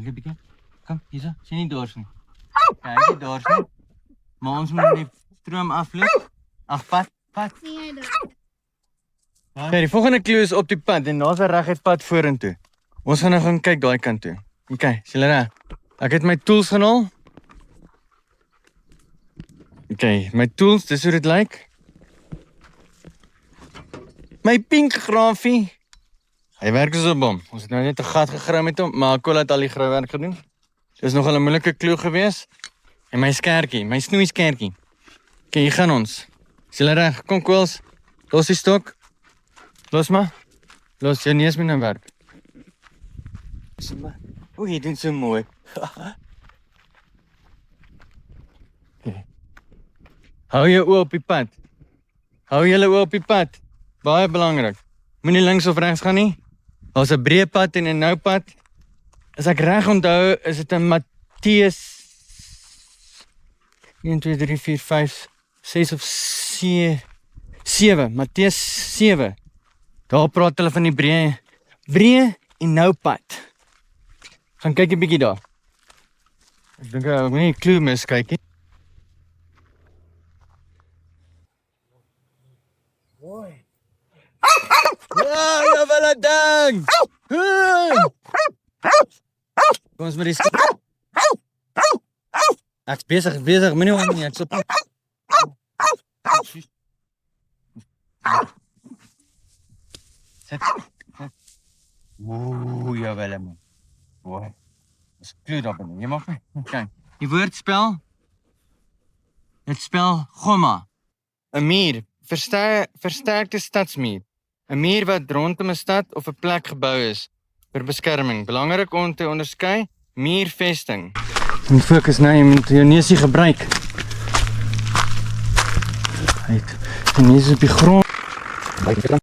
Kijk een beetje. Kom, hier zo. Sien nie dors nie. Kijk, nie dors nie. Maar ons moet die stroom afloop. Pad. Sien jy dit? Okay, die volgende klou is op die pad en daar's 'n reguit pad vorentoe. Ons gaan nou gaan kyk daai kant toe. Okay, sien julle reg? Ek het my tools gehaal. Okay, my tools, dis hoe dit lyk. My pink grafie. Hy werk soos 'n bom. Ons het nou net 'n gat gegrawe met hom, maar Kola het al die grauwerk gedoen. Dis nogal 'n moeilike klou gewees. En my skertjie, my snoeiskertjie. Okay, hier gaan ons. Sien julle reg? Kom Koels. Los die stok. Los maar. Los, jy nie eens meer nou werk. Sien maar. O, jy doen so mooi. Okay. Hou jou oë op die pad. Hou julle oë op die pad. Baie belangrik. Moenie links of regs gaan nie. Daar's 'n breë pad en 'n nou pad. As ek reg onthou, is dit 'n Matteus 1 2 3 4 5 6 of 7. Matteus 7. Daar praat hulle van die breë en nou pad. Gaan kyk 'n bietjie daar. Ek dink ek moet nie klou mis kyk nie. Mooi. Ja, wel 'n ding. Kom ons met die Ek's besig, moenie hom nie, ek's op. Sit. Ooh, ja wel man. Mooi. Dis kleur daar binne. Jy mag nie. Kyk. Die woordspel. Dit spel gomma. 'n muur, versterkte stadsmuur. 'n muur wat rondom 'n stad of 'n plek gebou is vir beskerming. Belangrik om te onderskei muurvesting. En fokus nou, jy moet jou neusie gebruik. Uit. Die neus op die grond.